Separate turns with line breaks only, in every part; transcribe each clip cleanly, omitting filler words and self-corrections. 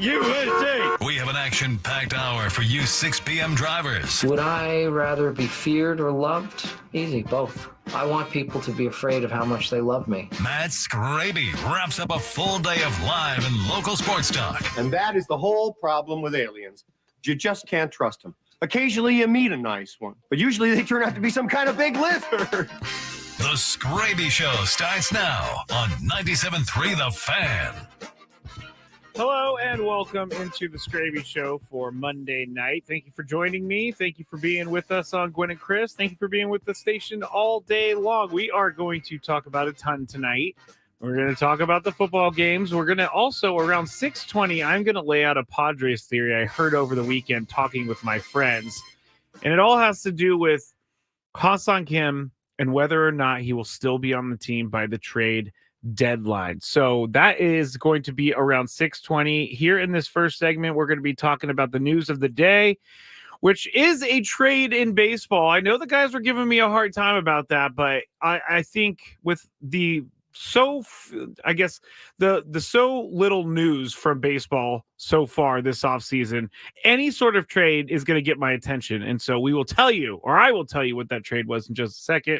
USA!
We have an action-packed hour for you 6 p.m. drivers.
Would I rather be feared or loved? Easy, both. I want people to be afraid of how much they love me.
Matt Skraby wraps up a full day of live and local sports talk.
And that is the whole problem with aliens. You just can't trust them. Occasionally you meet a nice one, but usually they turn out to be some kind of big lizard.
The Skraby Show starts now on 97.3 The Fan.
Hello and welcome into the Skraby Show for Monday night. Thank you for joining me. Thank you for being with us on Gwen and Chris. Thank you for being with the station all day long. We are going to talk about a ton tonight. We're going to talk about the football games. We're going to also, around 6:20, I'm going to lay out a Padres theory I heard over the weekend talking with my friends. And it all has to do with Ha-Seong Kim and whether or not he will still be on the team by the trade deadline. So that is going to be around 6:20. Here in this first segment, we're going to be talking about the news of the day, which is a trade in baseball. I know the guys were giving me a hard time about that, but I think with the so little news from baseball so far this offseason, any sort of trade is going to get my attention. And so we will tell you, or I will tell you what that trade was in just a second.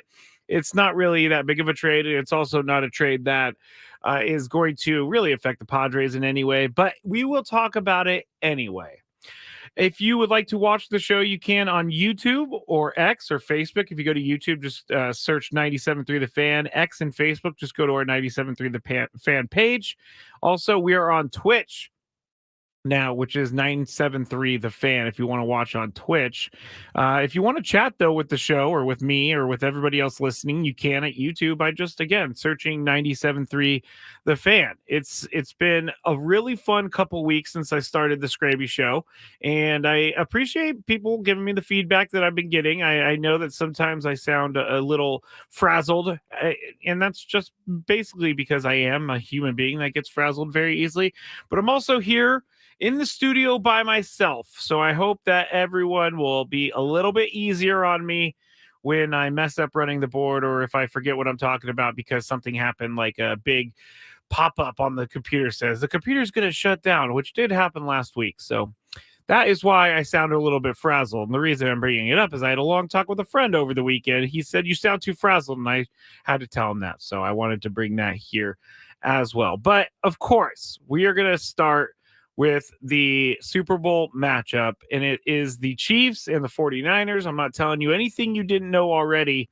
It's not really that big of a trade. It's also not a trade that is going to really affect the Padres in any way, but we will talk about it anyway. If you would like to watch the show, you can on YouTube or X or Facebook. If you go to YouTube, just search 97.3 The Fan. X and Facebook, just go to our 97.3 The Fan page. Also, we are on Twitch now, which is 973 The Fan, if you want to watch on Twitch. If you want to chat, though, with the show or with me or with everybody else listening, you can at YouTube by just, again, searching 973 The Fan. It's been a really fun couple weeks since I started the Skraby Show, and I appreciate people giving me the feedback that I've been getting. I know that sometimes I sound a little frazzled, and that's just basically because I am a human being that gets frazzled very easily, but I'm also here in the studio by myself. So I hope that everyone will be a little bit easier on me when I mess up running the board or if I forget what I'm talking about because something happened, like a big pop-up on the computer says the computer's going to shut down, which did happen last week. So that is why I sound a little bit frazzled. And the reason I'm bringing it up is I had a long talk with a friend over the weekend. He said, you sound too frazzled, and I had to tell him that. So I wanted to bring that here as well. But, of course, we are going to start with the Super Bowl matchup, and it is the Chiefs and the 49ers. I'm not telling you anything you didn't know already,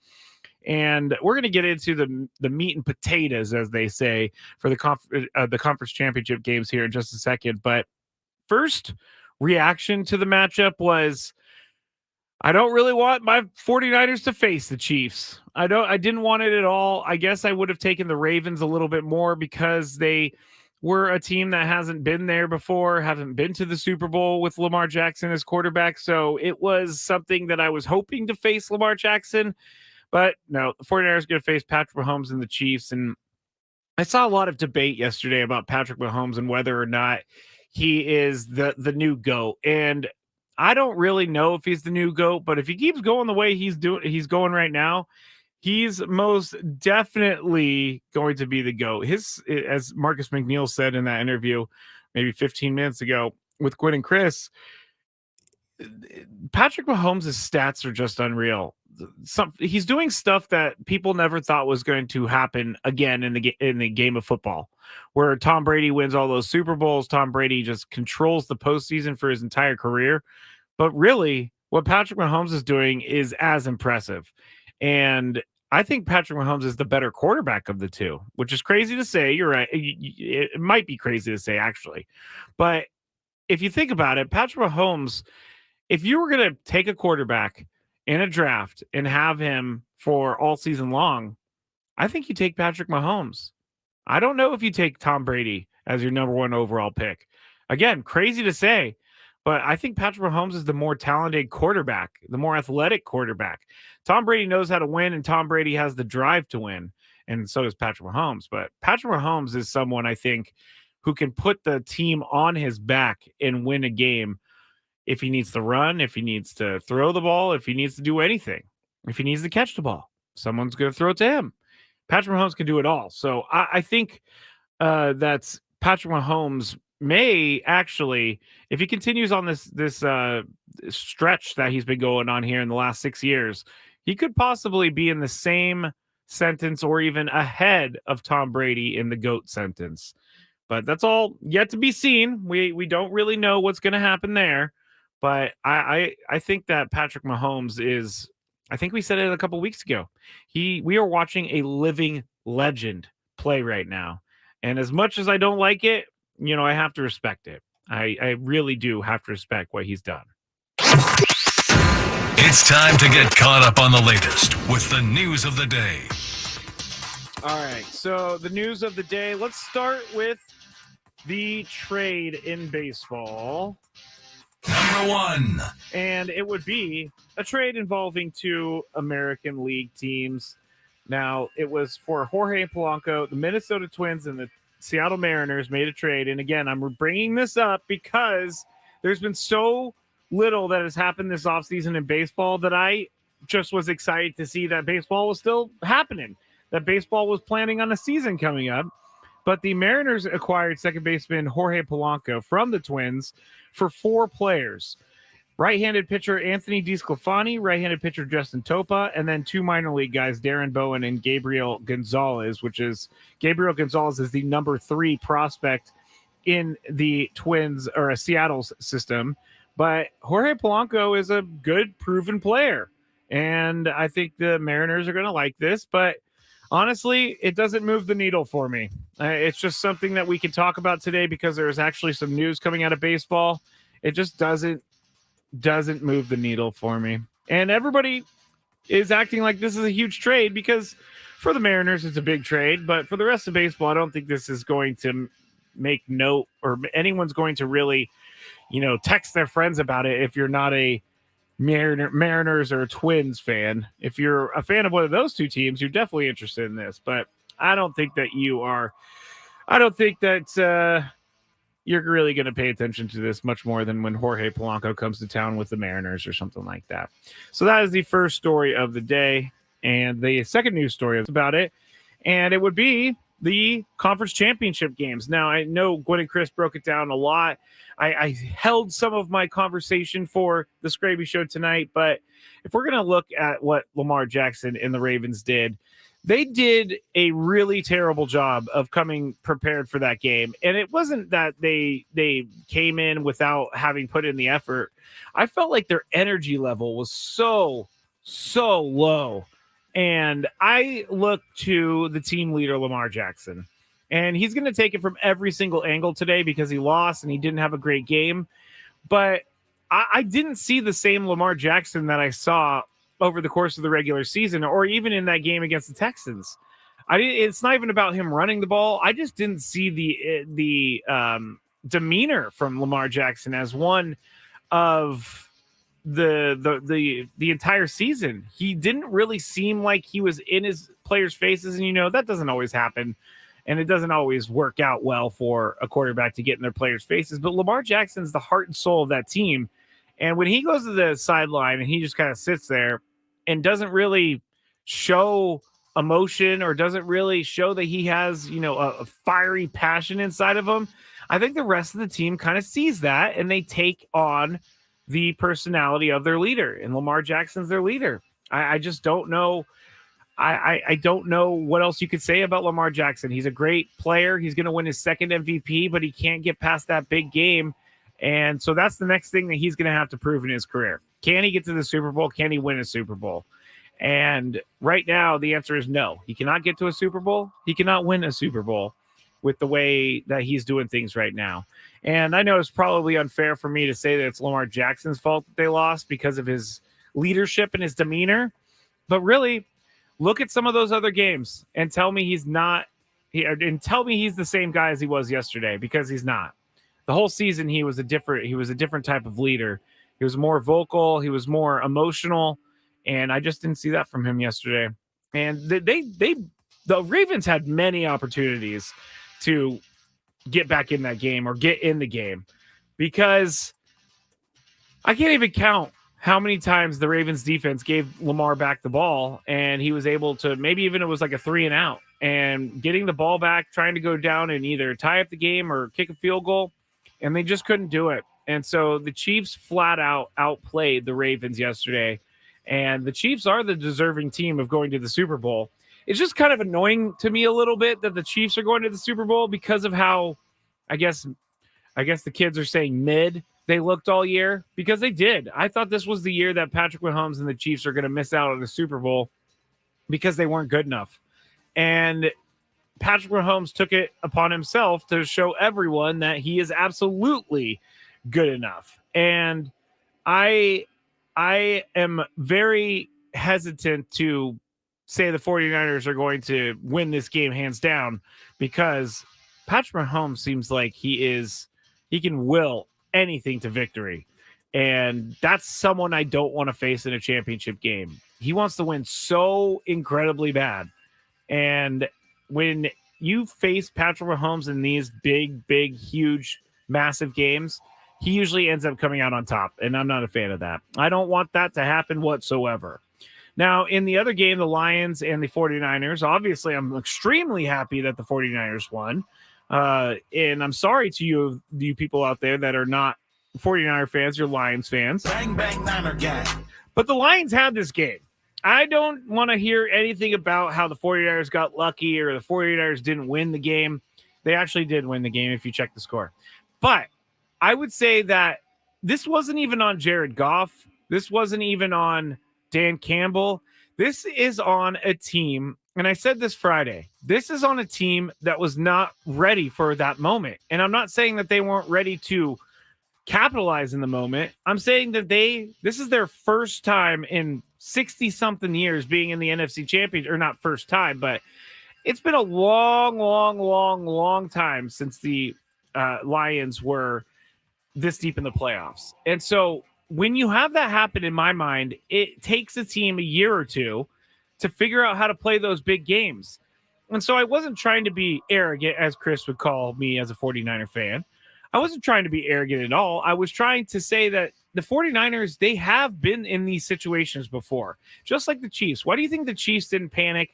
and we're going to get into the meat and potatoes, as they say, for the conference championship games here in just a second. But first reaction to the matchup was, I don't really want my 49ers to face the Chiefs. I didn't want it at all. I guess I would have taken the Ravens a little bit more because they were a team that hasn't been there before, haven't been to the Super Bowl with Lamar Jackson as quarterback. So it was something that I was hoping to face Lamar Jackson. But no, the 49ers are going to face Patrick Mahomes and the Chiefs. And I saw a lot of debate yesterday about Patrick Mahomes and whether or not he is the new GOAT. And I don't really know if he's the new GOAT, but if he keeps going the way he's going right now, he's most definitely going to be the GOAT. As Marcus McNeil said in that interview maybe 15 minutes ago with Gwen and Chris, Patrick Mahomes' stats are just unreal. He's doing stuff that people never thought was going to happen again in the game of football, where Tom Brady wins all those Super Bowls. Tom Brady just controls the postseason for his entire career. But really, what Patrick Mahomes is doing is as impressive. And I think Patrick Mahomes is the better quarterback of the two, which is crazy to say. You're right. It might be crazy to say, actually. But if you think about it, Patrick Mahomes, if you were going to take a quarterback in a draft and have him for all season long, I think you take Patrick Mahomes. I don't know if you take Tom Brady as your number one overall pick. Again, crazy to say, but I think Patrick Mahomes is the more talented quarterback, the more athletic quarterback. Tom Brady knows how to win, and Tom Brady has the drive to win, and so does Patrick Mahomes. But Patrick Mahomes is someone, I think, who can put the team on his back and win a game if he needs to run, if he needs to throw the ball, if he needs to do anything, if he needs to catch the ball. Someone's going to throw it to him. Patrick Mahomes can do it all. So I think that's Patrick Mahomes may actually, if he continues on this stretch that he's been going on here in the last 6 years, he could possibly be in the same sentence or even ahead of Tom Brady in the GOAT sentence. But that's all yet to be seen. We don't really know what's going to happen there. But I think that Patrick Mahomes is. I think we said it a couple weeks ago. We are watching a living legend play right now, and as much as I don't like it, I have to respect it. I really do have to respect what he's done.
It's time to get caught up on the latest with the news of the day.
All right, so the news of the day. Let's start with the trade in baseball.
Number 1.
And it would be a trade involving 2 American League teams. Now, it was for Jorge Polanco. The Minnesota Twins and the Seattle Mariners made a trade. And again, I'm bringing this up because there's been so little that has happened this offseason in baseball that I just was excited to see that baseball was still happening, that baseball was planning on a season coming up. But the Mariners acquired second baseman Jorge Polanco from the Twins for 4 players. Right-handed pitcher Anthony DeSclafani, right-handed pitcher Justin Topa, and then 2 minor league guys, Darren Bowen and Gabriel Gonzalez, Gabriel Gonzalez is the number 3 prospect in the Twins or Seattle's system. But Jorge Polanco is a good, proven player. And I think the Mariners are going to like this, but honestly, it doesn't move the needle for me. It's just something that we can talk about today because there's actually some news coming out of baseball. It just doesn't move the needle for me. And everybody is acting like this is a huge trade because for the Mariners, it's a big trade. But for the rest of baseball, I don't think this is going to make note or anyone's going to really, text their friends about it if you're not a Mariners or Twins fan. If you're a fan of one of those 2 teams, you're definitely interested in this. But I don't think that you are. I don't think that you're really going to pay attention to this much more than when Jorge Polanco comes to town with the Mariners or something like that. So that is the first story of the day. And the second news story is about it. And it would be the conference championship games. Now, I know Gwen and Chris broke it down a lot. I held some of my conversation for the Skraby show tonight, but if we're going to look at what Lamar Jackson and the Ravens did, they did a really terrible job of coming prepared for that game. And it wasn't that they came in without having put in the effort. I felt like their energy level was so low. And I look to the team leader, Lamar Jackson, and he's going to take it from every single angle today because he lost and he didn't have a great game. But I didn't see the same Lamar Jackson that I saw over the course of the regular season or even in that game against the Texans. It's not even about him running the ball. I just didn't see the demeanor from Lamar Jackson as one of the entire season. He didn't really seem like he was in his players' faces, and that doesn't always happen, and it doesn't always work out well for a quarterback to get in their players' faces. But Lamar Jackson's the heart and soul of that team, and when he goes to the sideline and he just kind of sits there and doesn't really show emotion or doesn't really show that he has a fiery passion inside of him, I think the rest of the team kind of sees that and they take on the personality of their leader, and Lamar Jackson's their leader. I just don't know. I don't know what else you could say about Lamar Jackson. He's a great player. He's going to win his second MVP, but he can't get past that big game. And so that's the next thing that he's going to have to prove in his career. Can he get to the Super Bowl? Can he win a Super Bowl? And right now, the answer is no. He cannot get to a Super Bowl. He cannot win a Super Bowl with the way that he's doing things right now. And I know it's probably unfair for me to say that it's Lamar Jackson's fault that they lost because of his leadership and his demeanor. But really, look at some of those other games and tell me he's not, and tell me he's the same guy as he was yesterday, because he's not. The whole season he was a different type of leader. He was more vocal, he was more emotional, and I just didn't see that from him yesterday. And the Ravens had many opportunities to get back in that game or get in the game, because I can't even count how many times the Ravens defense gave Lamar back the ball and he was able to, maybe even it was like a 3-and-out, and getting the ball back, trying to go down and either tie up the game or kick a field goal. and they just couldn't do it. And so the Chiefs flat out outplayed the Ravens yesterday, and the Chiefs are the deserving team of going to the Super Bowl. It's just kind of annoying to me a little bit that the Chiefs are going to the Super Bowl because of how, I guess the kids are saying mid they looked all year, because they did. I thought this was the year that Patrick Mahomes and the Chiefs are going to miss out on the Super Bowl because they weren't good enough. And Patrick Mahomes took it upon himself to show everyone that he is absolutely good enough. And I am very hesitant to say the 49ers are going to win this game hands down, because Patrick Mahomes seems like he can will anything to victory. And that's someone I don't want to face in a championship game. He wants to win so incredibly bad. And when you face Patrick Mahomes in these big, huge, massive games, he usually ends up coming out on top. And I'm not a fan of that. I don't want that to happen whatsoever. Now, in the other game, the Lions and the 49ers, obviously I'm extremely happy that the 49ers won. And I'm sorry to you people out there that are not 49er fans, you're Lions fans.
Bang, bang, Niner gang.
But the Lions had this game. I don't want to hear anything about how the 49ers got lucky or the 49ers didn't win the game. They actually did win the game if you check the score. But I would say that this wasn't even on Jared Goff. This wasn't even on Dan Campbell. This is on a team, and I said this Friday, this is on a team that was not ready for that moment. And I'm not saying that they weren't ready to capitalize in the moment. I'm saying that this is their first time in 60-something years being in the NFC Championship, or not first time, but it's been a long time since the Lions were this deep in the playoffs. And so when you have that happen, in my mind, it takes a team a year or two to figure out how to play those big games. And so I wasn't trying to be arrogant, as Chris would call me as a 49er fan. I wasn't trying to be arrogant at all. I was trying to say that the 49ers, they have been in these situations before, just like the Chiefs. Why do you think the Chiefs didn't panic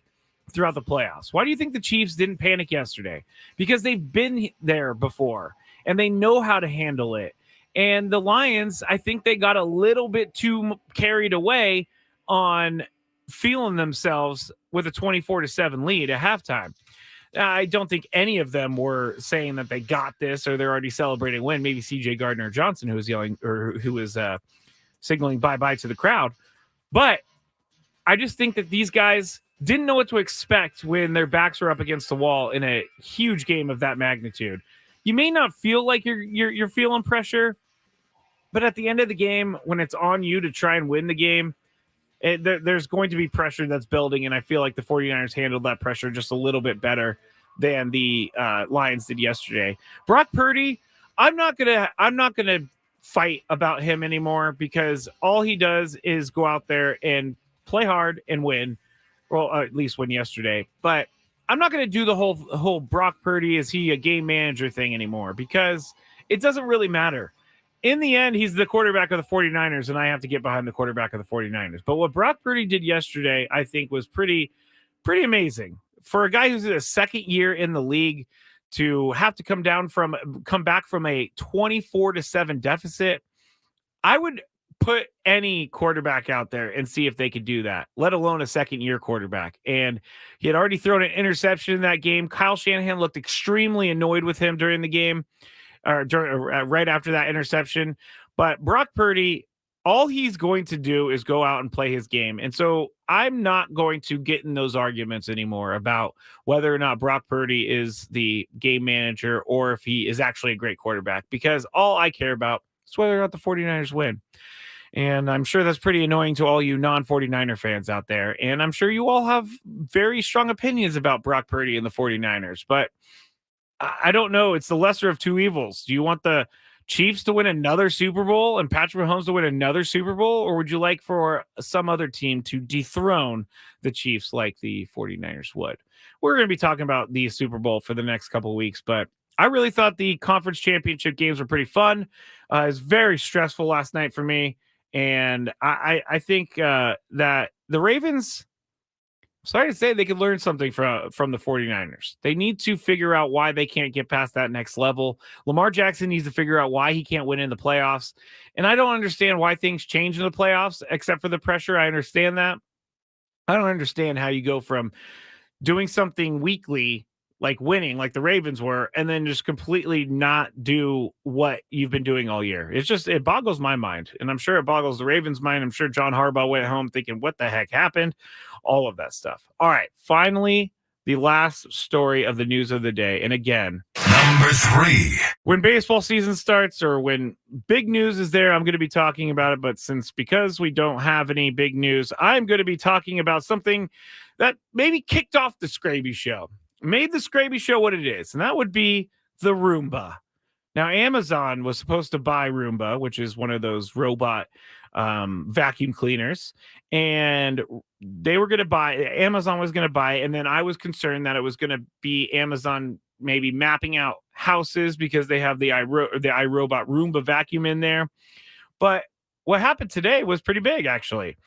throughout the playoffs? Why do you think the Chiefs didn't panic yesterday? Because they've been there before, and they know how to handle it. And the Lions, I think they got a little bit too carried away on feeling themselves with a 24-7 lead at halftime. I don't think any of them were saying that they got this or they're already celebrating a win. Maybe CJ Gardner-Johnson, who was yelling or who was signaling bye-bye to the crowd. But I just think that these guys didn't know what to expect when their backs were up against the wall in a huge game of that magnitude. You may not feel like you're feeling pressure, but at the end of the game, when it's on you to try and win the game, there's going to be pressure that's building, and I feel like the 49ers handled that pressure just a little bit better than the Lions did yesterday. Brock Purdy, I'm not gonna fight about him anymore, because all he does is go out there and play hard and win. Well, at least win yesterday. But I'm not going to do the whole Brock Purdy, is he a game manager thing anymore, because it doesn't really matter. In the end, he's the quarterback of the 49ers, and I have to get behind the quarterback of the 49ers. But what Brock Purdy did yesterday, I think, was pretty amazing. For a guy who's in a second year in the league to have to come back from a 24-7 deficit, I would put any quarterback out there and see if they could do that, let alone a second-year quarterback. And he had already thrown an interception in that game. Kyle Shanahan looked extremely annoyed with him during the game, right after that interception. But Brock Purdy, all he's going to do is go out and play his game. And so I'm not going to get in those arguments anymore about whether or not Brock Purdy is the game manager or if he is actually a great quarterback, because all I care about is whether or not the 49ers win. And I'm sure that's pretty annoying to all you non-49er fans out there. And I'm sure you all have very strong opinions about Brock Purdy and the 49ers. But I don't know. It's the lesser of two evils. Do you want the Chiefs to win another Super Bowl and Patrick Mahomes to win another Super Bowl? Or would you like for some other team to dethrone the Chiefs like the 49ers would? We're going to be talking about the Super Bowl for the next couple of weeks. But I really thought the conference championship games were pretty fun. It was very stressful last night for me. And I think that the Ravens sorry to say, they could learn something from the 49ers. They need to figure out why they can't get past that next level. Lamar Jackson needs to figure out why he can't win in the playoffs. And I don't understand why things change in the playoffs, except for the pressure. I understand that. I don't understand how you go from doing something weekly, like winning, like the Ravens were, and then just completely not do what you've been doing all year. It boggles my mind. And I'm sure it boggles the Ravens' mind. I'm sure John Harbaugh went home thinking, what the heck happened? All of that stuff. All right. Finally, the last story of the news of the day. And again,
Number 3.
when baseball season starts or when big news is there, I'm going to be talking about it. But because we don't have any big news, I'm going to be talking about something that maybe kicked off the Skraby show, made the Skraby show what it is, and that would be the Roomba. Now, Amazon was supposed to buy Roomba, which is one of those robot vacuum cleaners, and Amazon was going to buy it, and then I was concerned that it was going to be Amazon maybe mapping out houses because they have the iRobot Roomba vacuum in there. But what happened today was pretty big, actually.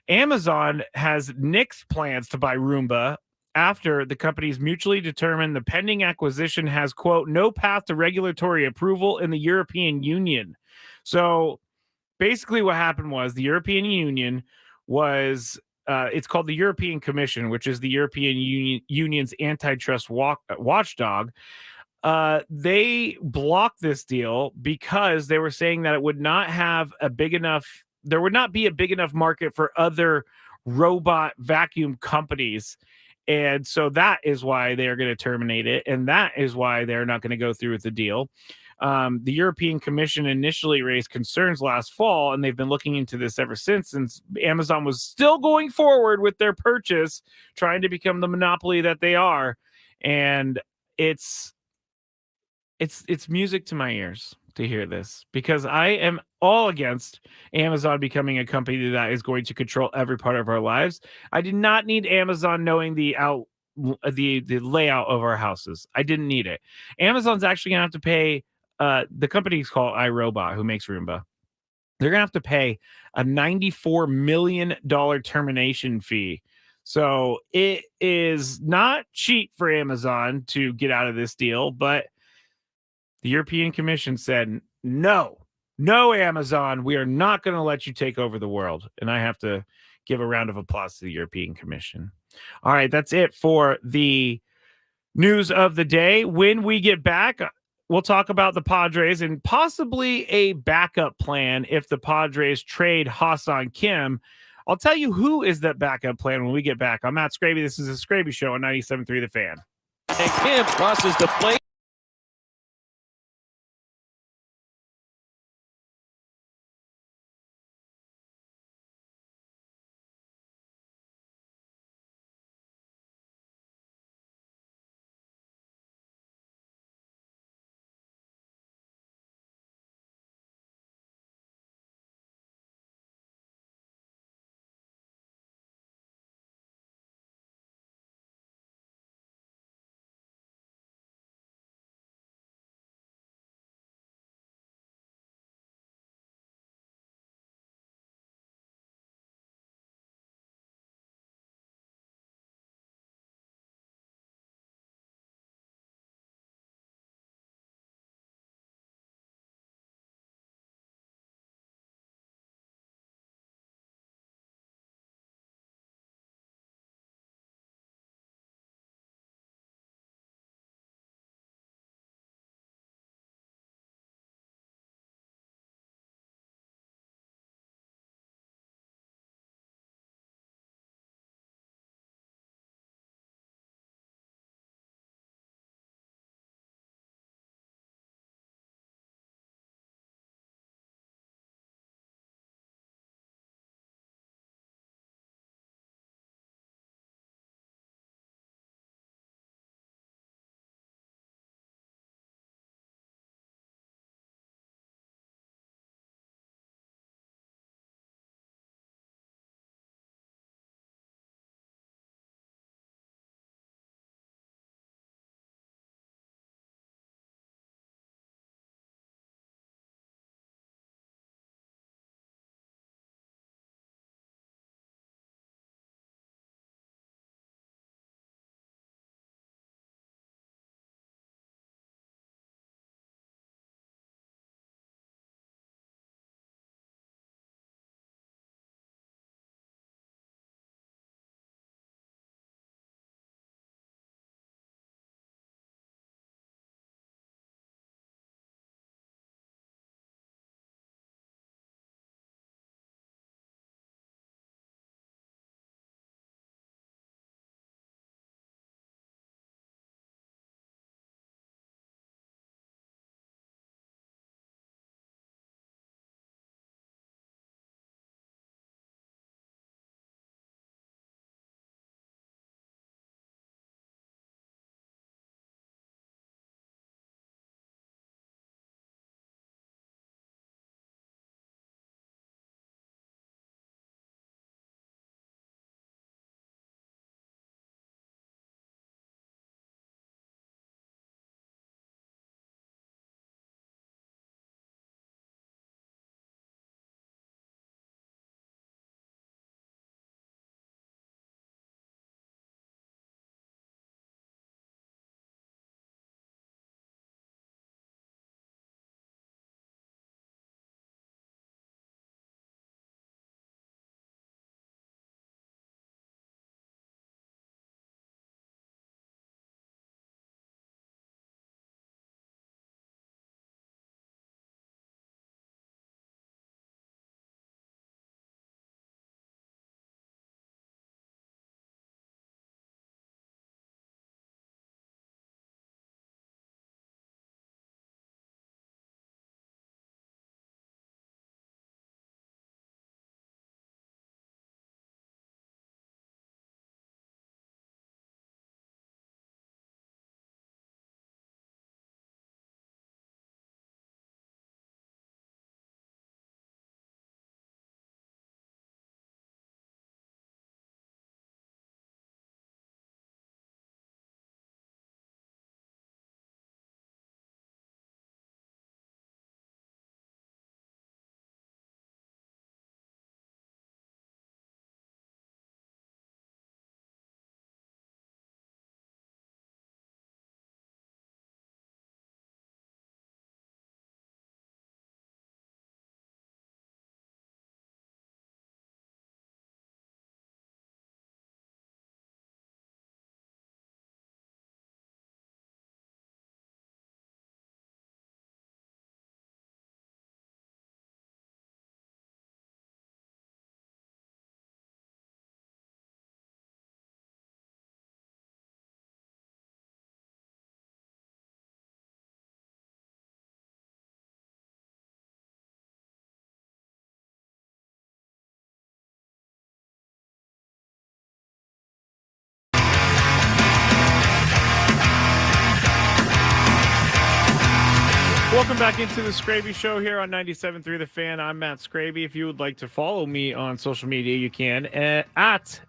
Amazon has nixed plans to buy Roomba after the companies mutually determined the pending acquisition has, quote, no path to regulatory approval in the European Union. So basically what happened was the European Union was, it's called the European Commission, which is the European Union's antitrust watchdog. They blocked this deal because they were saying that it would not have there would not be a big enough market for other robot vacuum companies. And so that is why they are going to terminate it. And that is why they're not going to go through with the deal. The European Commission initially raised concerns last fall, and they've been looking into this ever since Amazon was still going forward with their purchase, trying to become the monopoly that they are. And it's music to my ears to hear this, because I am all against Amazon becoming a company that is going to control every part of our lives. I did not need Amazon knowing the layout of our houses. I didn't need it. Amazon's actually gonna have to pay the company's called iRobot, who makes Roomba. They're gonna have to pay a $94 million termination fee. So it is not cheap for Amazon to get out of this deal, but the European Commission said, no, Amazon, we are not going to let you take over the world. And I have to give a round of applause to the European Commission. All right, that's it for the news of the day. When we get back, we'll talk about the Padres and possibly a backup plan if the Padres trade Ha-Seong Kim. I'll tell you who is that backup plan when we get back. I'm Matt Skraby. This is the Skraby Show on 97.3 The Fan.
And Kim crosses the plate.
Welcome back into the Skraby Show here on 97.3 The Fan. I'm Matt Skraby. If you would like to follow me on social media, you can at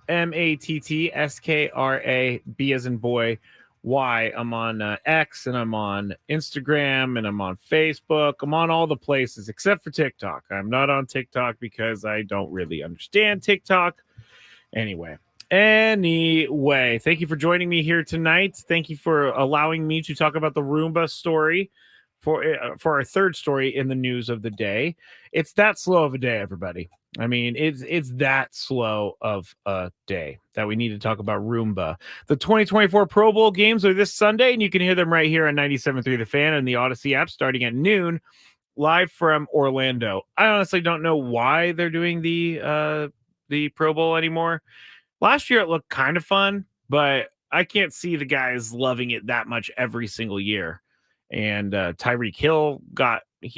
MATTSKRAB as in boy, Y. I'm on X, and I'm on Instagram, and I'm on Facebook. I'm on all the places except for TikTok. I'm not on TikTok because I don't really understand TikTok. Anyway, thank you for joining me here tonight. Thank you for allowing me to talk about the Roomba story for our third story in the news of the day. It's that slow of a day, everybody. I mean, it's that slow of a day that we need to talk about Roomba. The 2024 Pro Bowl games are this Sunday, and you can hear them right here on 97.3 The Fan and the Odyssey app starting at noon, live from Orlando. I honestly don't know why they're doing the Pro Bowl anymore. Last year it looked kind of fun, but I can't see the guys loving it that much every single year. And Tyreek Hill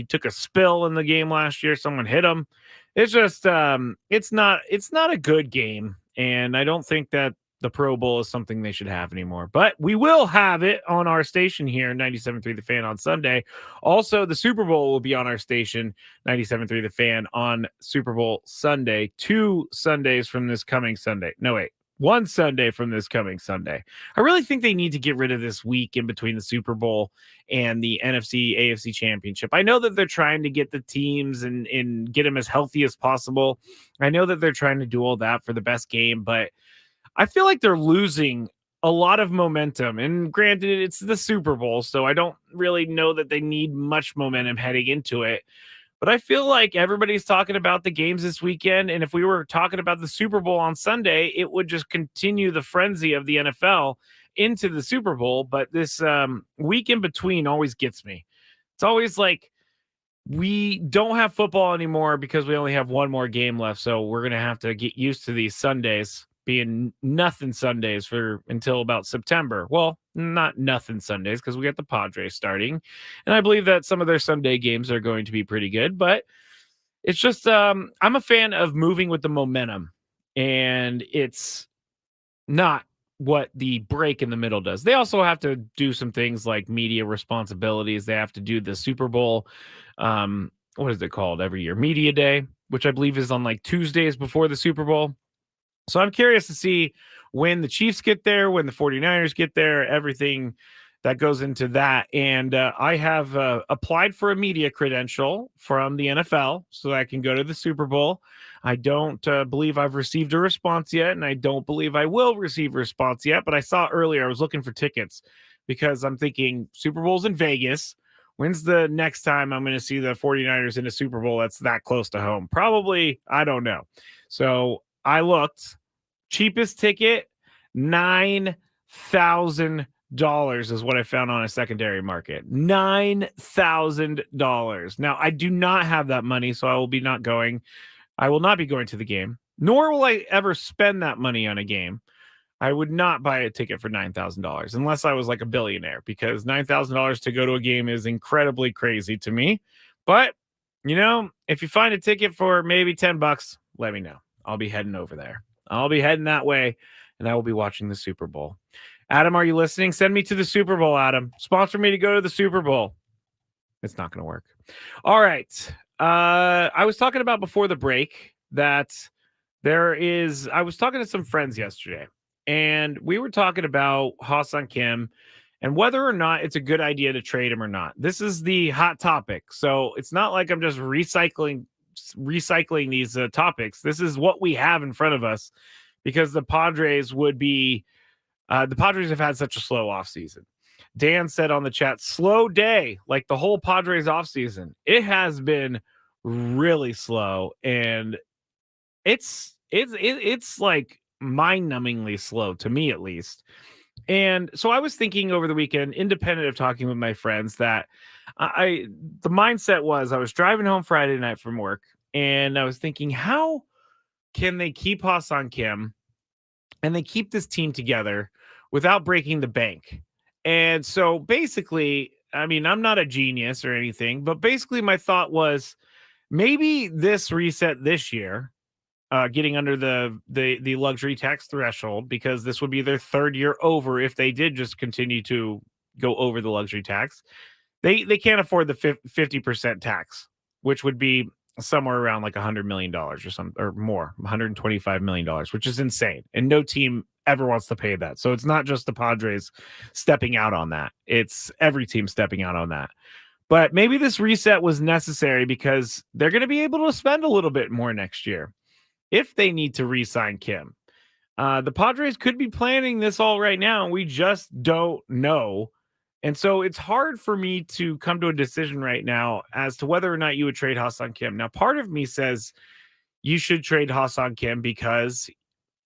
took a spill in the game last year. Someone hit him. It's just it's not a good game, and I don't think that the Pro Bowl is something they should have anymore. But we will have it on our station here, 97.3 The Fan, on Sunday. Also, the Super Bowl will be on our station, 97.3 The Fan, on Super Bowl Sunday. 2 Sundays from this coming Sunday. No, wait. 1 Sunday from this coming Sunday. I really think they need to get rid of this week in between the Super Bowl and the NFC AFC Championship. I know that they're trying to get the teams and get them as healthy as possible. I know that they're trying to do all that for the best game, but I feel like they're losing a lot of momentum. And granted, it's the Super Bowl, so I don't really know that they need much momentum heading into it. But I feel like everybody's talking about the games this weekend. And if we were talking about the Super Bowl on Sunday, it would just continue the frenzy of the NFL into the Super Bowl. But this week in between always gets me. It's always like we don't have football anymore because we only have one more game left. So we're going to have to get used to these Sundays being nothing Sundays until about September. Well, not nothing Sundays because we got the Padres starting. And I believe that some of their Sunday games are going to be pretty good, but it's just, I'm a fan of moving with the momentum, and it's not what the break in the middle does. They also have to do some things like media responsibilities. They have to do the Super Bowl. What is it called every year? Media Day, which I believe is on like Tuesdays before the Super Bowl. So I'm curious to see when the Chiefs get there, when the 49ers get there, everything that goes into that. And I have applied for a media credential from the NFL so that I can go to the Super Bowl. I don't believe I've received a response yet, and I don't believe I will receive a response yet. But I saw earlier, I was looking for tickets because I'm thinking Super Bowl's in Vegas. When's the next time I'm going to see the 49ers in a Super Bowl that's that close to home? Probably, I don't know. So I looked. Cheapest ticket, $9,000 is what I found on a secondary market. $9,000. Now, I do not have that money, so I will not be going to the game, nor will I ever spend that money on a game. I would not buy a ticket for $9,000 unless I was like a billionaire, because $9,000 to go to a game is incredibly crazy to me. But, if you find a ticket for maybe $10, let me know. I'll be heading over there. I'll be heading that way, and I will be watching the Super Bowl. Adam, are you listening? Send me to the Super Bowl, Adam. Sponsor me to go to the Super Bowl. It's not going to work. All right. I was talking about before the break that I was talking to some friends yesterday, and we were talking about Ha-Seong Kim and whether or not it's a good idea to trade him or not. This is the hot topic. So it's not like I'm just recycling these topics. This is what we have in front of us, because the Padres have had such a slow offseason. Dan said on the chat, slow day, like the whole Padres offseason. It has been really slow, and it's like mind-numbingly slow to me, at least. And so I was thinking over the weekend, independent of talking with my friends, that the mindset was I was driving home Friday night from work, and I was thinking, how can they keep Ha-Seong Kim and they keep this team together without breaking the bank? And so basically, I mean, I'm not a genius or anything, but basically my thought was maybe this reset this year, getting under the luxury tax threshold, because this would be their third year over if they did just continue to go over the luxury tax. they can't afford the 50% tax, which would be somewhere around like $100 million or something, or more, $125 million, which is insane. And no team ever wants to pay that. So it's not just the Padres stepping out on that. It's every team stepping out on that. But maybe this reset was necessary because they're going to be able to spend a little bit more next year if they need to re-sign Kim. The Padres could be planning this all right now, and we just don't know. And so it's hard for me to come to a decision right now as to whether or not you would trade Ha-Seong Kim. Now, part of me says you should trade Ha-Seong Kim because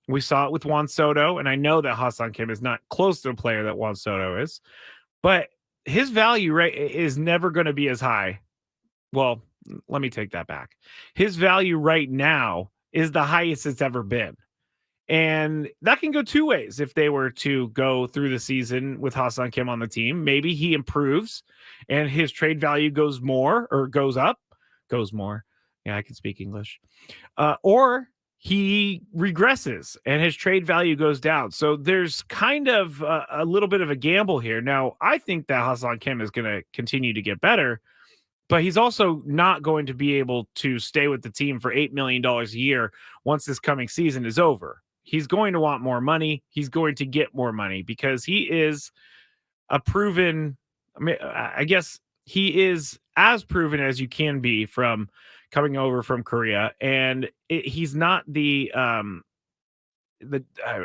we saw it with Juan Soto, and I know that Ha-Seong Kim is not close to a player that Juan Soto is, but his value is never going to be as high. Well, let me take that back. His value right now is the highest it's ever been. And that can go two ways. If they were to go through the season with Ha-Seong Kim on the team, maybe he improves and his trade value goes more Yeah, I can speak English. Or he regresses and his trade value goes down. So there's kind of a little bit of a gamble here. Now, I think that Ha-Seong Kim is going to continue to get better, but he's also not going to be able to stay with the team for $8 million a year once this coming season is over. He's going to want more money. He's going to get more money because he is a proven, I guess he is as proven as you can be from coming over from Korea. And he's not I'm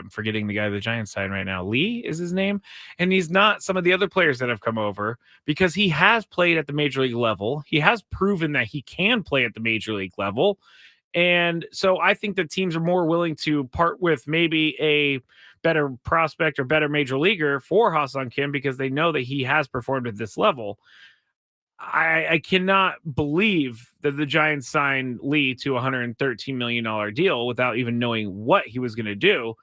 forgetting the guy the Giants signed right now. Lee is his name. And he's not some of the other players that have come over because he has played at the major league level. He has proven that he can play at the major league level. And so I think that teams are more willing to part with maybe a better prospect or better major leaguer for Ha-Seong Kim because they know that he has performed at this level. I cannot believe that the Giants signed Lee to a $113 million deal without even knowing what he was going to do.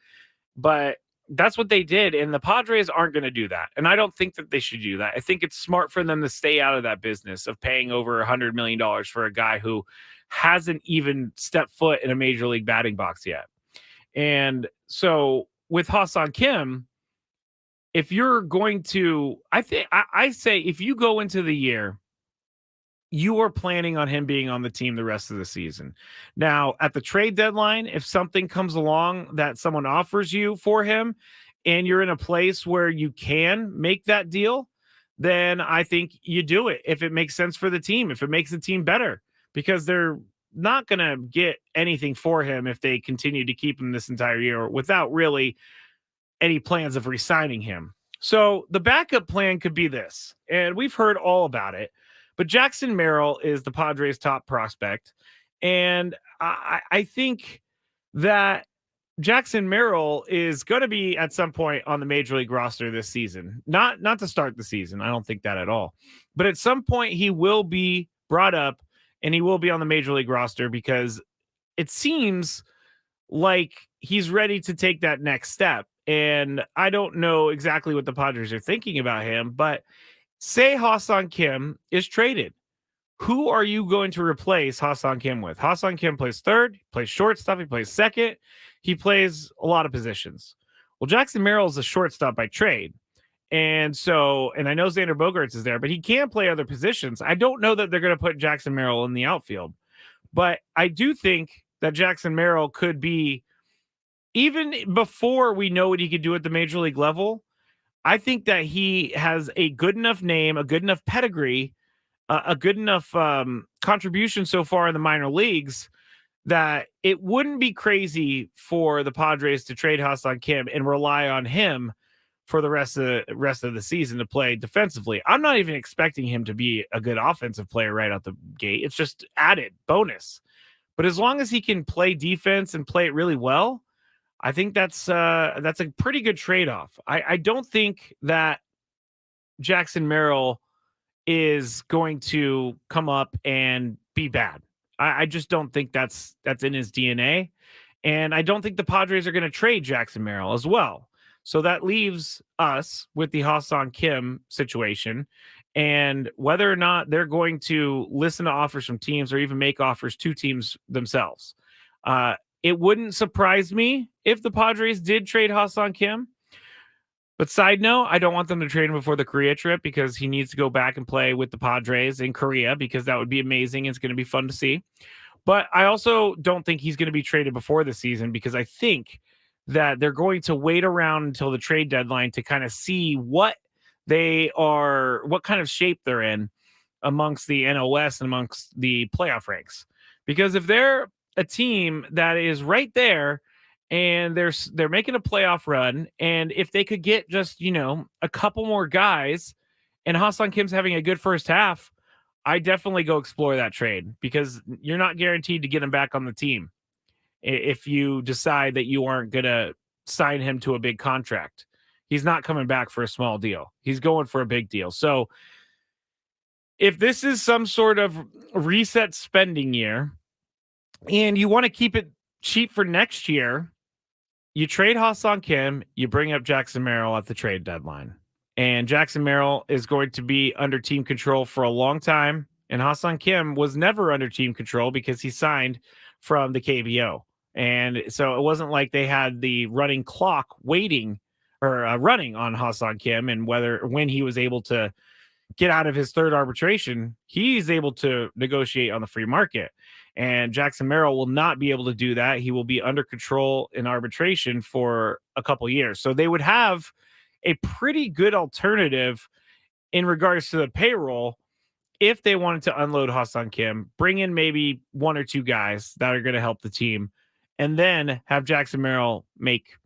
But that's what they did. And the Padres aren't going to do that. And I don't think that they should do that. I think it's smart for them to stay out of that business of paying over $100 million for a guy who hasn't even stepped foot in a major league batting box yet. And so with Ha-Seong Kim, if you're going to, I say if you go into the year, you are planning on him being on the team the rest of the season. Now, at the trade deadline, if something comes along that someone offers you for him and you're in a place where you can make that deal, then I think you do it if it makes sense for the team, if it makes the team better, because they're not going to get anything for him if they continue to keep him this entire year without really any plans of re-signing him. So the backup plan could be this, and we've heard all about it. But Jackson Merrill is the Padres' top prospect. And I think that Jackson Merrill is going to be at some point on the major league roster this season. Not to start the season. I don't think that at all. But at some point he will be brought up and he will be on the major league roster because it seems like he's ready to take that next step. And I don't know exactly what the Padres are thinking about him, but say Ha-Seong Kim is traded. Who are you going to replace Ha-Seong Kim with? Ha-Seong Kim plays third, he plays shortstop, he plays second. He plays a lot of positions. Well, Jackson Merrill is a shortstop by trade. And I know Xander Bogaerts is there, but he can play other positions. I don't know that they're going to put Jackson Merrill in the outfield. But I do think that Jackson Merrill could be, even before we know what he could do at the major league level, I think that he has a good enough name, a good enough pedigree, a good enough contribution so far in the minor leagues that it wouldn't be crazy for the Padres to trade Ha-Seong Kim and rely on him for the rest of the season to play defensively. I'm not even expecting him to be a good offensive player right out the gate. It's just added bonus. But as long as he can play defense and play it really well, I think that's a pretty good trade-off. I don't think that Jackson Merrill is going to come up and be bad. I just don't think that's in his DNA. And I don't think the Padres are going to trade Jackson Merrill as well. So that leaves us with the Ha-Seong Kim situation and whether or not they're going to listen to offers from teams or even make offers to teams themselves. It wouldn't surprise me if the Padres did trade Ha-Seong Kim, But side note, I don't want them to trade him before the Korea trip because he needs to go back and play with the Padres in Korea because that would be amazing. It's going to be fun to see. But I also don't think he's going to be traded before the season because I think that they're going to wait around until the trade deadline to kind of see what kind of shape they're in amongst the NOS and amongst the playoff ranks. Because if they're a team that is right there and they're making a playoff run, and if they could get just, a couple more guys, and Ha-Seong Kim's having a good first half, I definitely go explore that trade because you're not guaranteed to get him back on the team if you decide that you aren't going to sign him to a big contract. He's not coming back for a small deal. He's going for a big deal. So if this is some sort of reset spending year and you want to keep it cheap for next year, you trade Ha-Seong Kim, you bring up Jackson Merrill at the trade deadline. And Jackson Merrill is going to be under team control for a long time. And Ha-Seong Kim was never under team control because he signed from the KBO. And so it wasn't like they had the running clock waiting or running on Ha-Seong Kim and when he was able to get out of his third arbitration, he's able to negotiate on the free market. And Jackson Merrill will not be able to do that. He will be under control in arbitration for a couple years. So they would have a pretty good alternative in regards to the payroll if they wanted to unload Ha-Seong Kim, bring in maybe one or two guys that are going to help the team, and then have Jackson Merrill make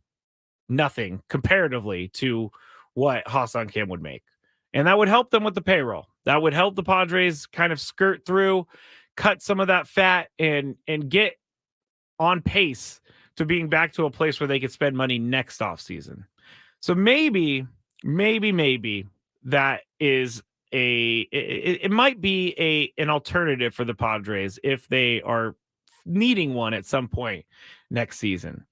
nothing comparatively to what Ha-Seong Kim would make. And that would help them with the payroll. That would help the Padres kind of skirt through, cut some of that fat, and get on pace to being back to a place where they could spend money next offseason. So maybe that is it might be an alternative for the Padres if they are needing one at some point next season.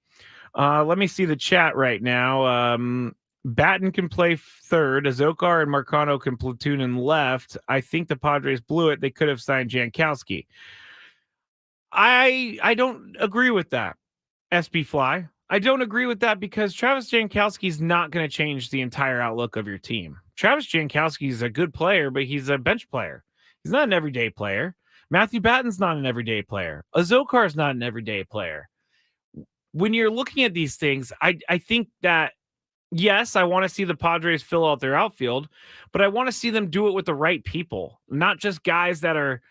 Let me see the chat right now. Batten can play third. Azokar and Marcano can platoon in left. I think the Padres blew it. They could have signed Jankowski. I don't agree with that, SB Fly. I don't agree with that because Travis Jankowski is not going to change the entire outlook of your team. Travis Jankowski is a good player, but he's a bench player. He's not an everyday player. Matthew Batten's not an everyday player. Azokar's not an everyday player. When you're looking at these things, I think that, yes, I want to see the Padres fill out their outfield, but I want to see them do it with the right people, not just guys that are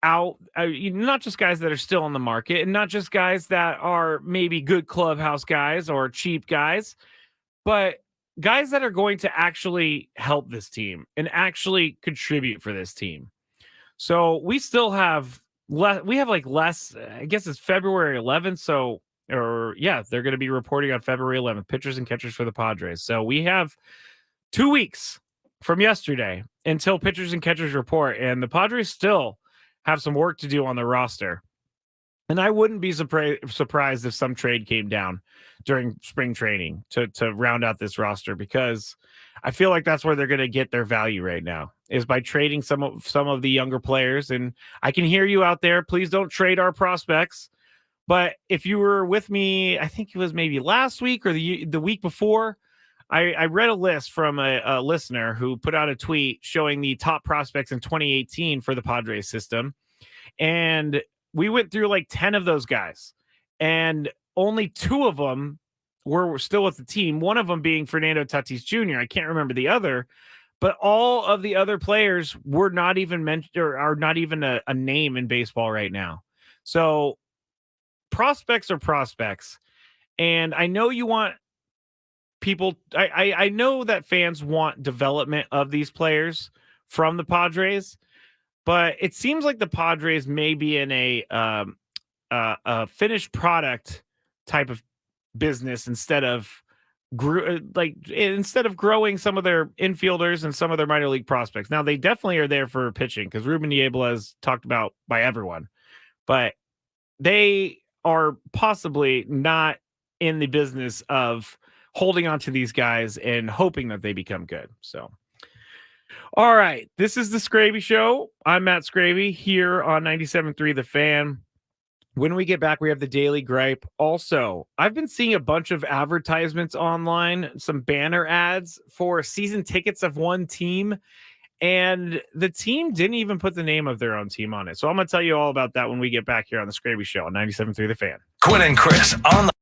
out, not just guys that are still on the market, and not just guys that are maybe good clubhouse guys or cheap guys, but guys that are going to actually help this team and actually contribute for this team. So we still have less, I guess it's February 11th. So, they're going to be reporting on February 11th, pitchers and catchers for the Padres. So we have 2 weeks from yesterday until pitchers and catchers report, and the Padres still have some work to do on the roster. And I wouldn't be surprised if some trade came down during spring training to round out this roster, because I feel like that's where they're going to get their value right now, is by trading some of the younger players. And I can hear you out there. Please don't trade our prospects. But if you were with me, I think it was maybe last week or the week before, I read a list from a listener who put out a tweet showing the top prospects in 2018 for the Padres system. And we went through like 10 of those guys, and only 2 of them were still with the team. One of them being Fernando Tatis Jr. I can't remember the other, but all of the other players were not even mentioned or are not even a name in baseball right now. So prospects are prospects. And I know you want people, I know that fans want development of these players from the Padres, but it seems like the Padres may be in a finished product type of business instead of growing some of their infielders and some of their minor league prospects. Now, they definitely are there for pitching because Ruben Niebla is talked about by everyone, but they are possibly not in the business of holding on to these guys and hoping that they become good. So, all right, this is the Skraby Show. I'm Matt Skraby here on 97.3 The Fan. When we get back, we have the Daily Gripe. Also, I've been seeing a bunch of advertisements online, some banner ads for season tickets of one team, and the team didn't even put the name of their own team on it. So I'm going to tell you all about that when we get back here on the Skraby Show on 97.3 The Fan.
Quinn and Chris on the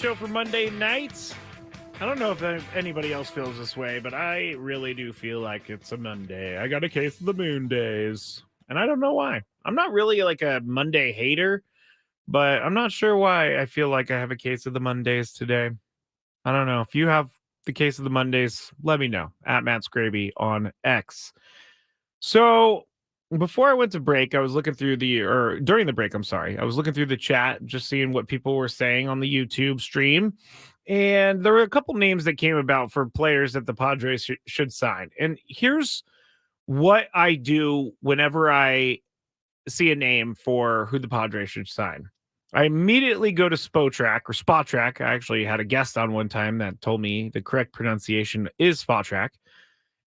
show for Monday nights. I don't know if anybody else feels this way, but I really do feel like it's a Monday. I got a case of the moon days, and I don't know why. I'm not really like a Monday hater, but I'm not sure why I feel like I have a case of the Mondays today. I don't know. If you have the case of the Mondays, let me know at Matt Skraby on X. So before I went to break, I was looking through during the break, I was looking through the chat, just seeing what people were saying on the YouTube stream. And there were a couple names that came about for players that the Padres should sign. And here's what I do whenever I see a name for who the Padres should sign. I immediately go to Spotrac. I actually had a guest on one time that told me the correct pronunciation is Spotrac.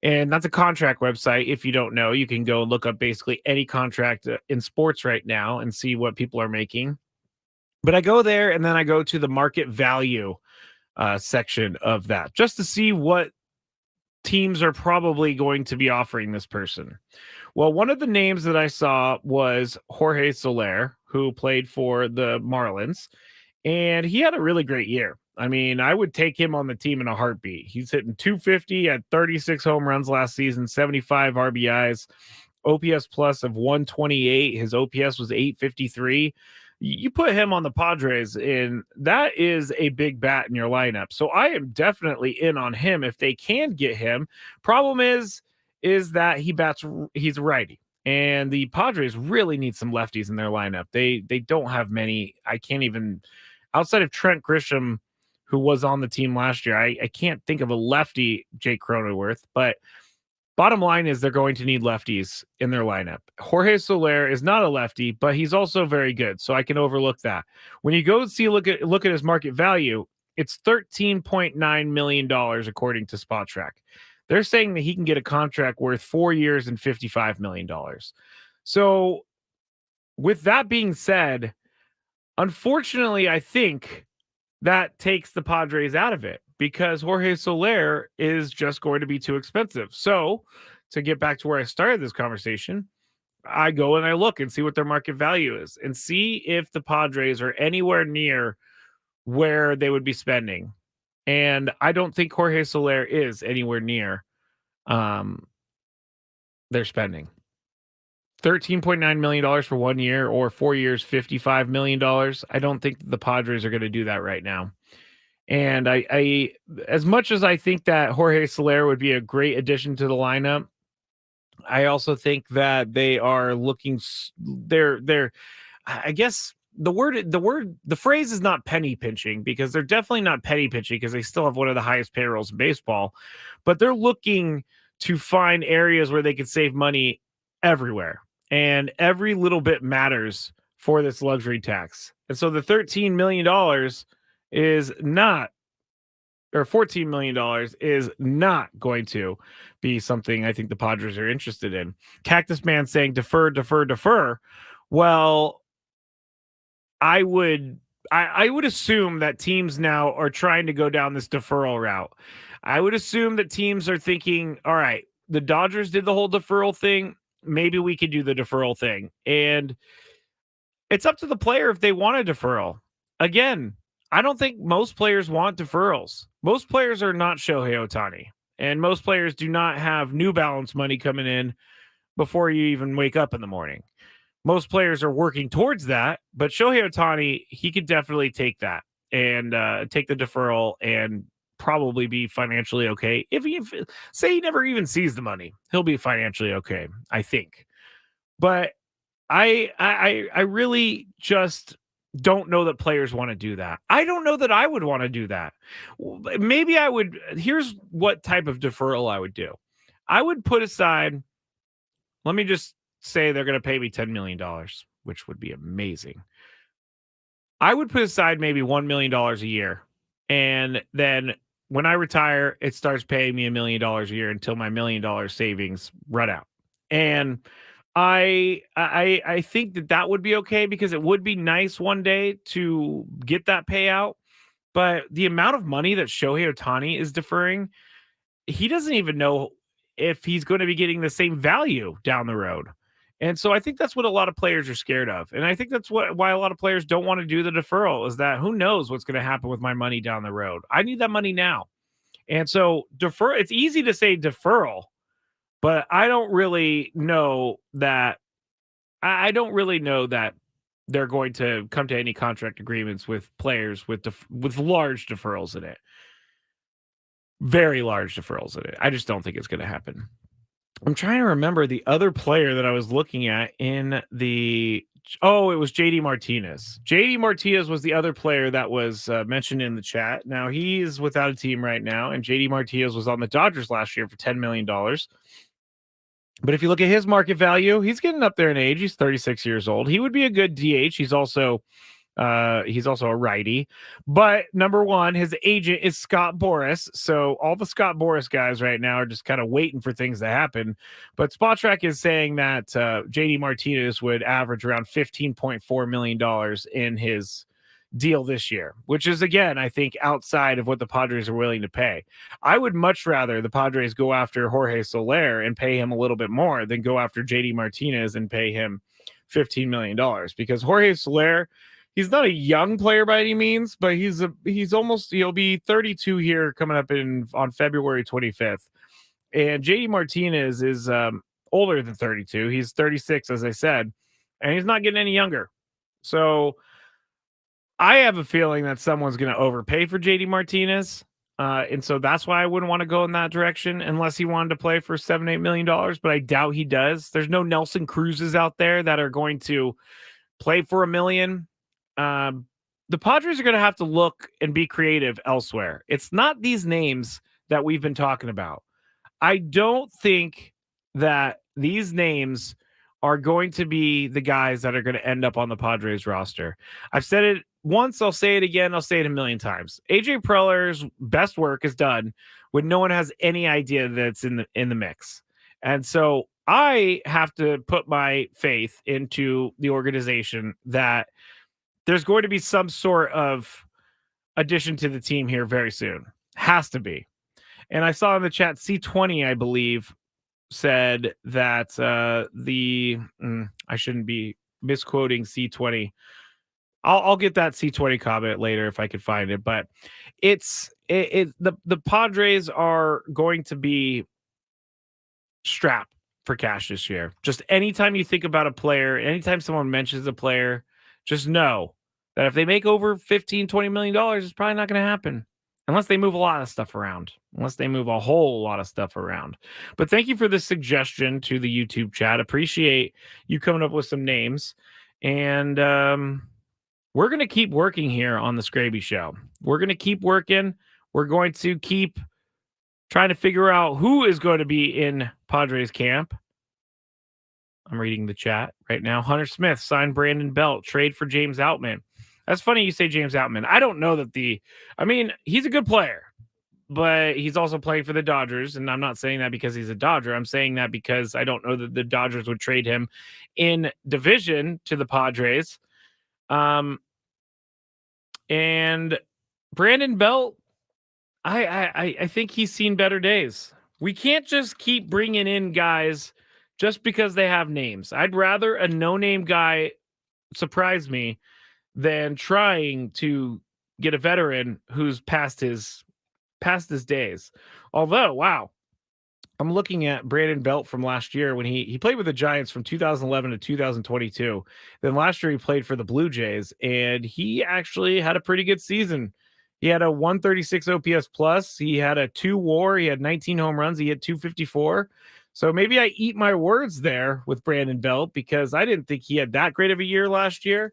And that's a contract website. If you don't know, you can go and look up basically any contract in sports right now and see what people are making. But I go there and then I go to the market value section of that just to see what teams are probably going to be offering this person. Well, one of the names that I saw was Jorge Soler, who played for the Marlins, and he had a really great year. I mean, I would take him on the team in a heartbeat. He's hitting 250 at 36 home runs last season, 75 RBIs, OPS plus of 128. His OPS was 853. You put him on the Padres, and that is a big bat in your lineup. So I am definitely in on him if they can get him. Problem is that he's a righty. And the Padres really need some lefties in their lineup. They don't have many. I can't even, outside of Trent Grisham, who was on the team last year, I can't think of a lefty, Jake Cronenworth, but bottom line is they're going to need lefties in their lineup. Jorge Soler is not a lefty, but he's also very good, so I can overlook that. When you go look at his market value, it's $13.9 million according to Spotrac. They're saying that he can get a contract worth 4 years and $55 million. So with that being said, unfortunately, I think that takes the Padres out of it because Jorge Soler is just going to be too expensive. So to get back to where I started this conversation, I go and I look and see what their market value is and see if the Padres are anywhere near where they would be spending. And I don't think Jorge Soler is anywhere near their spending. $13.9 million for 1 year or 4 years, $55 million. I don't think the Padres are going to do that right now. And I, as much as I think that Jorge Soler would be a great addition to the lineup, I also think that they are looking, I guess the phrase is not penny pinching because they're definitely not penny pinching because they still have one of the highest payrolls in baseball, but they're looking to find areas where they can save money everywhere. And every little bit matters for this luxury tax. And so the $13 million is not, or $14 million is not going to be something I think the Padres are interested in. Cactus Man saying defer, defer, defer. Well, I would assume that teams now are trying to go down this deferral route. I would assume that teams are thinking, all right, the Dodgers did the whole deferral thing. Maybe we could do the deferral thing. And it's up to the player if they want a deferral. Again, I don't think most players want deferrals. Most players are not Shohei Ohtani. And most players do not have New Balance money coming in before you even wake up in the morning. Most players are working towards that, but Shohei Ohtani, he could definitely take that and take the deferral and probably be financially okay. If say he never even sees the money, he'll be financially okay, I think. But I really just don't know that players want to do that. I don't know that I would want to do that. Maybe I would. Here's what type of deferral I would do. I would put aside, let me just say they're going to pay me $10 million, which would be amazing. I would put aside maybe $1 million a year. And then when I retire, it starts paying me $1 million a year until my $1 million savings run out. And I think that would be okay because it would be nice one day to get that payout. But the amount of money that Shohei Ohtani is deferring, he doesn't even know if he's going to be getting the same value down the road. And so I think that's what a lot of players are scared of. And I think that's why a lot of players don't want to do the deferral, is that who knows what's going to happen with my money down the road. I need that money now. And so it's easy to say deferral, but I don't really know that they're going to come to any contract agreements with players with large deferrals in it. Very large deferrals in it. I just don't think it's going to happen. I'm trying to remember the other player that I was looking at in it was JD Martinez. JD Martinez was the other player that was mentioned in the chat. Now, he's without a team right now, and JD Martinez was on the Dodgers last year for $10 million. But if you look at his market value, he's getting up there in age. He's 36 years old. He would be a good DH. He's also a righty. But number one, his agent is Scott Boras. So all the Scott Boras guys right now are just kind of waiting for things to happen. But Spotrac is saying that JD Martinez would average around $15.4 million in his deal this year, which is, again, I think outside of what the Padres are willing to pay. I would much rather the Padres go after Jorge Soler and pay him a little bit more than go after JD Martinez and pay him $15 million, because Jorge Soler, he's not a young player by any means, but he'll be 32 here coming up on February 25th. And JD Martinez is older than 32. He's 36, as I said, and he's not getting any younger. So I have a feeling that someone's going to overpay for JD Martinez. And so that's why I wouldn't want to go in that direction unless he wanted to play for $7-8 million. But I doubt he does. There's no Nelson Cruzes out there that are going to play for $1 million. The Padres are going to have to look and be creative elsewhere. It's not these names that we've been talking about. I don't think that these names are going to be the guys that are going to end up on the Padres roster. I've said it once, I'll say it again, I'll say it a million times. AJ Preller's best work is done when no one has any idea that it's in the mix. And so I have to put my faith into the organization that there's going to be some sort of addition to the team here very soon. Has to be. And I saw in the chat, C20, I believe, said that I shouldn't be misquoting C20. I'll get that C20 comment later if I could find it. But the Padres are going to be strapped for cash this year. Just anytime you think about a player, anytime someone mentions a player, just know that if they make over $15-20 million, it's probably not going to happen unless they move a lot of stuff around, unless they move a whole lot of stuff around. But thank you for this suggestion to the YouTube chat. Appreciate you coming up with some names. And we're going to keep working here on the Skraby Show. We're going to keep working. We're going to keep trying to figure out who is going to be in Padres camp. I'm reading the chat right now. Hunter Smith signed Brandon Belt, trade for James Outman. That's funny you say James Outman. I don't know that he's a good player, but he's also playing for the Dodgers. And I'm not saying that because he's a Dodger. I'm saying that because I don't know that the Dodgers would trade him in division to the Padres. And Brandon Belt, I think he's seen better days. We can't just keep bringing in guys just because they have names. I'd rather a no-name guy surprise me than trying to get a veteran who's past his days. Although, wow, I'm looking at Brandon Belt from last year when he played with the Giants from 2011 to 2022. Then last year he played for the Blue Jays, and he actually had a pretty good season. He had a 136 OPS plus. He had a 2 WAR. He had 19 home runs. He had 254. So maybe I eat my words there with Brandon Belt because I didn't think he had that great of a year last year.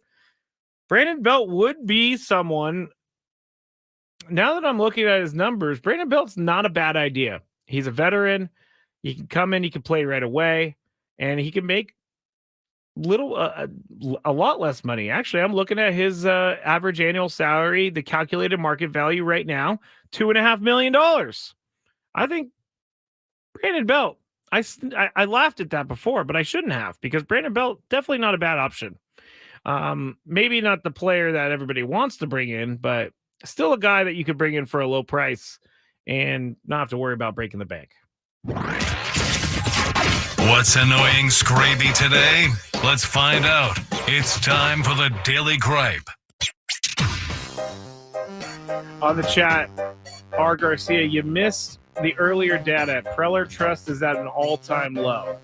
Brandon Belt would be someone. Now that I'm looking at his numbers, Brandon Belt's not a bad idea. He's a veteran. He can come in, he can play right away, and he can make a lot less money. Actually, I'm looking at his average annual salary, the calculated market value right now, $2.5 million. I think Brandon Belt, I laughed at that before, but I shouldn't have, because Brandon Belt, definitely not a bad option. Maybe not the player that everybody wants to bring in, but still a guy that you could bring in for a low price and not have to worry about breaking the bank.
What's annoying Skraby today? Let's find out. It's time for the Daily Gripe.
On the chat, R. Garcia, you missed the earlier data. Preller trust is at an all-time low.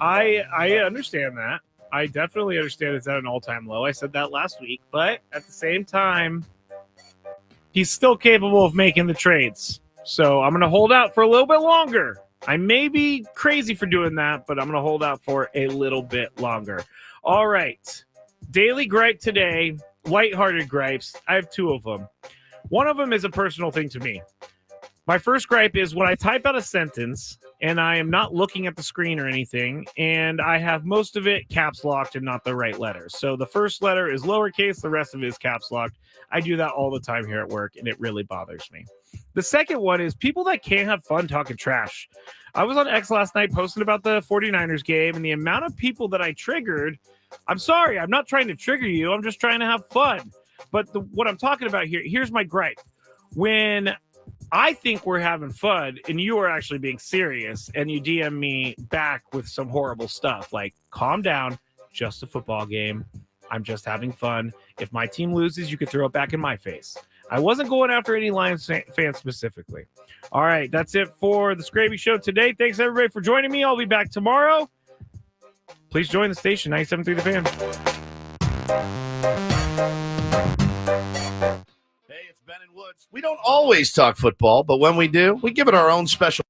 I understand that. I definitely understand it's at an all-time low. I said that last week, but at the same time, he's still capable of making the trades. So I'm going to hold out for a little bit longer. I may be crazy for doing that, but I'm going to hold out for a little bit longer. All right. Daily gripe today, lighthearted gripes. I have two of them. One of them is a personal thing to me. My first gripe is when I type out a sentence and I am not looking at the screen or anything, and I have most of it caps locked and not the right letters. So the first letter is lowercase, the rest of it is caps locked. I do that all the time here at work, and it really bothers me. The second one is people that can't have fun talking trash. I was on X last night posting about the 49ers game, and the amount of people that I triggered, I'm sorry, I'm not trying to trigger you. I'm just trying to have fun. But what I'm talking about here's my gripe. When I think we're having fun and you are actually being serious and you DM me back with some horrible stuff like, calm down, just a football game. I'm just having fun. If my team loses, you could throw it back in my face. I wasn't going after any Lions fans specifically. All right, that's it for the Skraby Show today. Thanks, everybody, for joining me. I'll be back tomorrow. Please join the station, 97.3 The Fan.
Hey, it's Ben and Woods. We don't always talk football, but when we do, we give it our own special